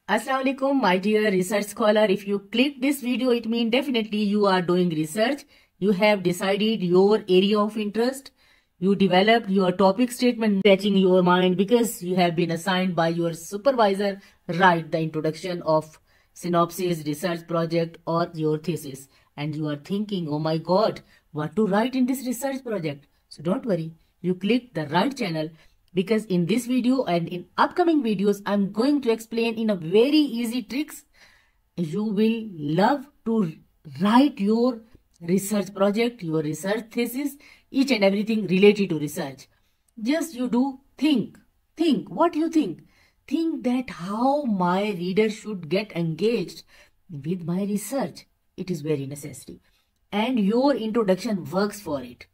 Assalamualaikum, my dear research scholar. If you click this video, it means definitely you are doing research. You have decided your area of interest. You developed your topic statement, catching your mind because you have been assigned by your supervisor write the introduction of synopsis, research project or your thesis. And you are thinking, oh my God, what to write in this research project? So don't worry, you click the right channel. Because in this video and in upcoming videos, I'm going to explain in a very easy tricks. You will love to write your research project, your research thesis, each and everything related to research. Just you do think what you think. Think that how my reader should get engaged with my research. It is very necessary. And your introduction works for it.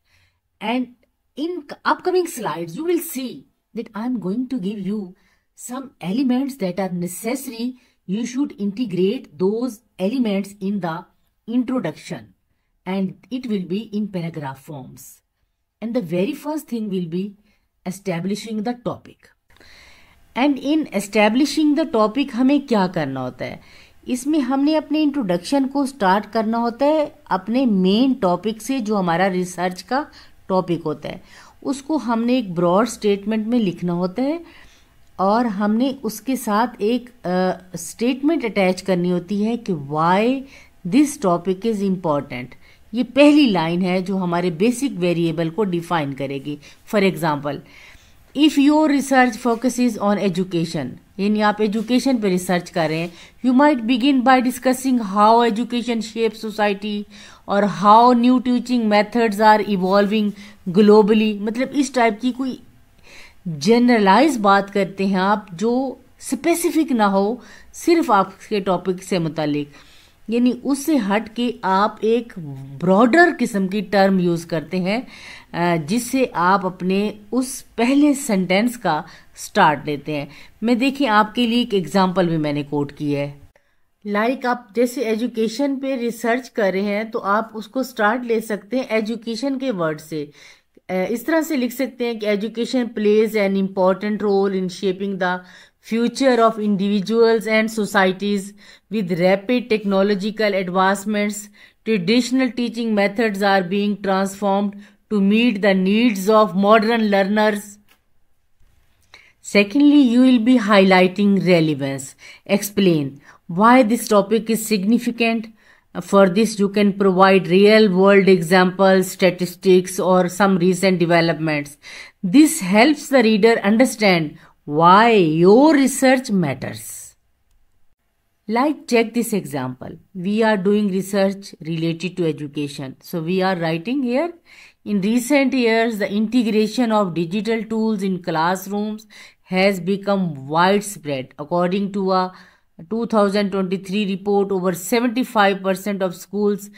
And in upcoming slides, you will see that I'm going to give you some elements that are necessary. You should integrate those elements in the introduction and it will be in paragraph forms. And the very first thing will be establishing the topic. And in establishing the topic हमें क्या करना होता है? इसमें हमने अपने introduction को start करना होता है अपने मेन टॉपिक से जो हमारा रिसर्च का टॉपिक होता है उसको हमने एक ब्रॉड स्टेटमेंट में लिखना होता है और हमने उसके साथ एक स्टेटमेंट अटैच करनी होती है कि why this topic is important. ये पहली लाइन है जो हमारे बेसिक वेरिएबल को डिफाइन करेगी. For example, if your research focuses on education, यानी आप एजुकेशन पे रिसर्च कर रहे हैं, you might begin by discussing how education shape society और how new teaching methods are evolving globally. मतलब इस टाइप की कोई जनरलाइज बात करते हैं आप जो स्पेसिफिक ना हो, सिर्फ आपके टॉपिक से मुतालिक, यानी उससे हट के आप एक ब्रॉडर किस्म की टर्म यूज करते हैं जिससे आप अपने उस पहले सेंटेंस का स्टार्ट लेते हैं. मैं देखिए आपके लिए एक एग्जांपल भी मैंने कोट की है. लाइक आप जैसे एजुकेशन पे रिसर्च कर रहे हैं तो आप उसको स्टार्ट ले सकते हैं एजुकेशन के वर्ड से. इस तरह से लिख सकते हैं कि education plays an important role in shaping the future of individuals and societies. With rapid technological advancements, traditional teaching methods are being transformed to meet the needs of modern learners. Secondly, you will be highlighting relevance. Explain why this topic is significant. For this, you can provide real-world examples, statistics, or some recent developments. This helps the reader understand why your research matters. Like, check this example. We are doing research related to education. So we are writing here, in recent years, the integration of digital tools in classrooms has become widespread. According to a 2023 report, over 75% of schools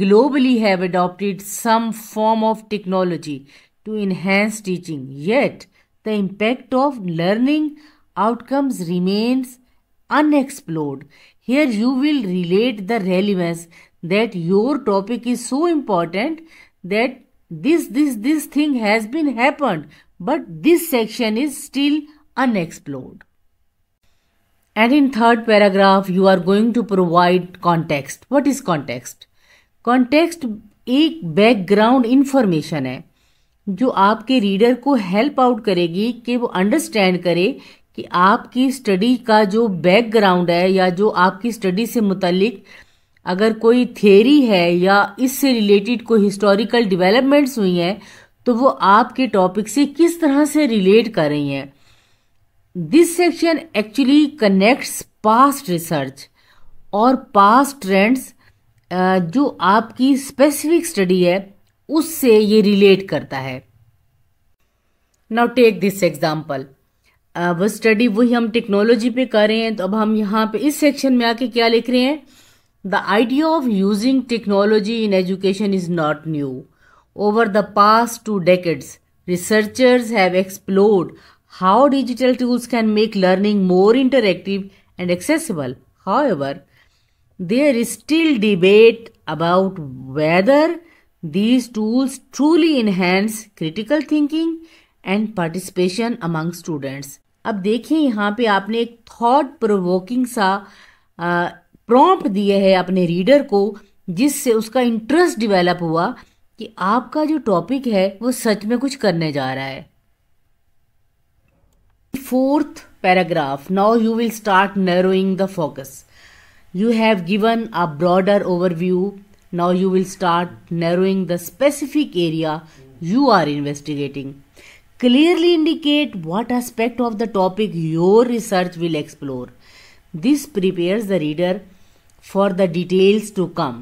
globally have adopted some form of technology to enhance teaching. Yet, the impact of learning outcomes remains unexplored. Here you will relate the relevance that your topic is so important that this thing has been happened, but this section is still unexplored. And in third paragraph, you are going to provide context. What is context? Context एक background information है जो आपके reader को help out करेगी कि वो understand करे कि आपकी स्टडी का जो बैकग्राउंड है या जो आपकी स्टडी से मुतालिक अगर कोई थ्योरी है या इससे रिलेटेड कोई हिस्टोरिकल डेवलपमेंट्स हुई हैं तो वो आपके टॉपिक से किस तरह से रिलेट कर रही हैं. This section actually connects past research और पास्ट ट्रेंड्स जो आपकी स्पेसिफिक स्टडी है उससे ये रिलेट करता है. Now take this example. वो स्टडी वही हम टेक्नोलॉजी पे कर रहे हैं तो अब हम यहाँ पे इस सेक्शन में आके क्या लिख रहे हैं? The idea of using technology in education is not new. Over the past 2 decades, researchers have explored how digital tools can make learning more interactive and accessible. However, there is still debate about whether these tools truly enhance critical thinking and participation among students. अब देखिए यहाँ पे आपने एक thought provoking सा prompt दिया है अपने रीडर को, जिससे उसका इंटरेस्ट डेवलप हुआ कि आपका जो टॉपिक है वो सच में कुछ करने जा रहा है। Fourth paragraph. Now you will start narrowing the focus. You have given a broader overview. Now you will start narrowing the specific area you are investigating. Clearly indicate what aspect of the topic your research will explore. This prepares the reader for the details to come.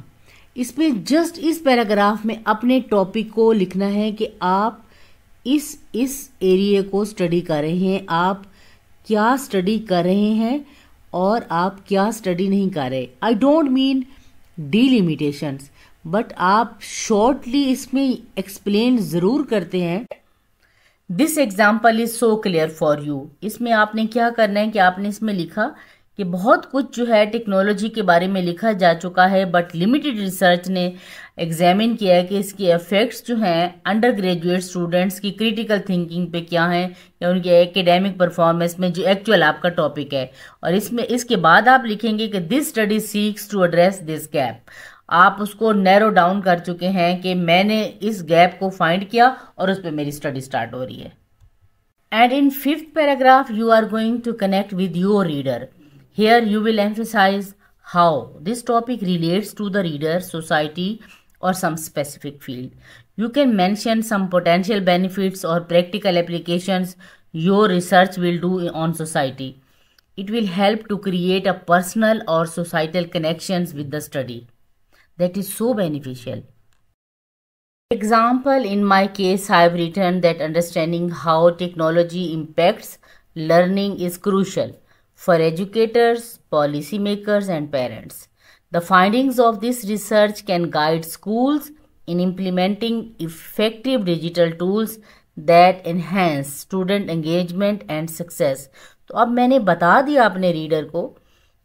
इसमें just इस paragraph में अपने topic को लिखना है कि आप इस एरिया को स्टडी कर रहे हैं, आप क्या स्टडी कर रहे हैं और आप क्या स्टडी नहीं कर रहे। आई डोंट मीन डिलिमिटेशंस, बट आप शॉर्टली इसमें एक्सप्लेन जरूर करते हैं। This example is so clear for you. इसमें आपने क्या करना है कि आपने इसमें लिखा कि बहुत कुछ जो है टेक्नोलॉजी के बारे में लिखा जा चुका है, बट लिमिटेड रिसर्च ने एग्जामिन किया है कि इसके इफेक्ट्स जो हैं अंडर ग्रेजुएट स्टूडेंट्स की क्रिटिकल थिंकिंग पे क्या हैं या उनके एकेडमिक परफॉर्मेंस में, जो एक्चुअल आपका टॉपिक है। और इसके बाद आप लिखेंगे कि this study seeks to address this gap. आप उसको नैरो डाउन कर चुके हैं कि मैंने इस गैप को फाइंड किया और उस पर मेरी स्टडी स्टार्ट हो रही है। And in fifth paragraph you are going to connect with your reader. Here you will emphasize how this topic relates to the reader, society or some specific field. You can mention some potential benefits or practical applications your research will do on society. It will help to create a personal or societal connections with the study. That is so beneficial. Example, in my case, I have written that understanding how technology impacts learning is crucial for educators, policymakers, and parents. The findings of this research can guide schools in implementing effective digital tools that enhance student engagement and success. तो अब मैंने बता दिया अपने reader को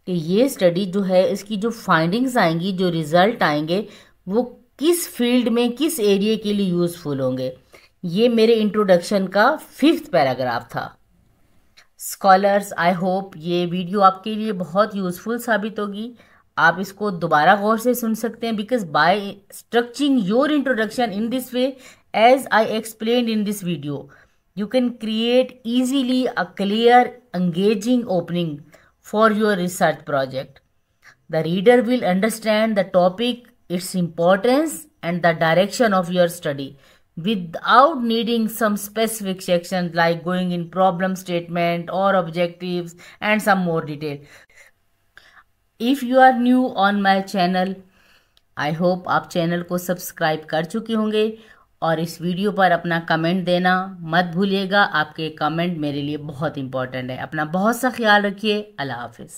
कि ये study जो है, इसकी जो फाइंडिंग्स आएंगी, जो रिजल्ट आएंगे, वो किस फील्ड में, किस एरिया के लिए यूजफुल होंगे। ये मेरे इंट्रोडक्शन का 5th पैराग्राफ था। स्कॉलर्स, आई होप ये वीडियो आपके लिए बहुत यूजफुल साबित होगी। आप इसको दोबारा गौर से सुन सकते हैं, because by structuring your introduction in this way as I explained in this video, you can create easily a clear, engaging opening for your research project. The reader will understand the topic, its importance, and the direction of your study without needing some specific sections like going in problem statement or objectives and some more detail. If you are new on my channel, I hope आप channel को subscribe कर चुके होंगे और इस video पर अपना comment देना मत भूलिएगा। आपके कमेंट मेरे लिए बहुत इंपॉर्टेंट है। अपना बहुत सा ख्याल रखिए। अल्लाह हाफिज़।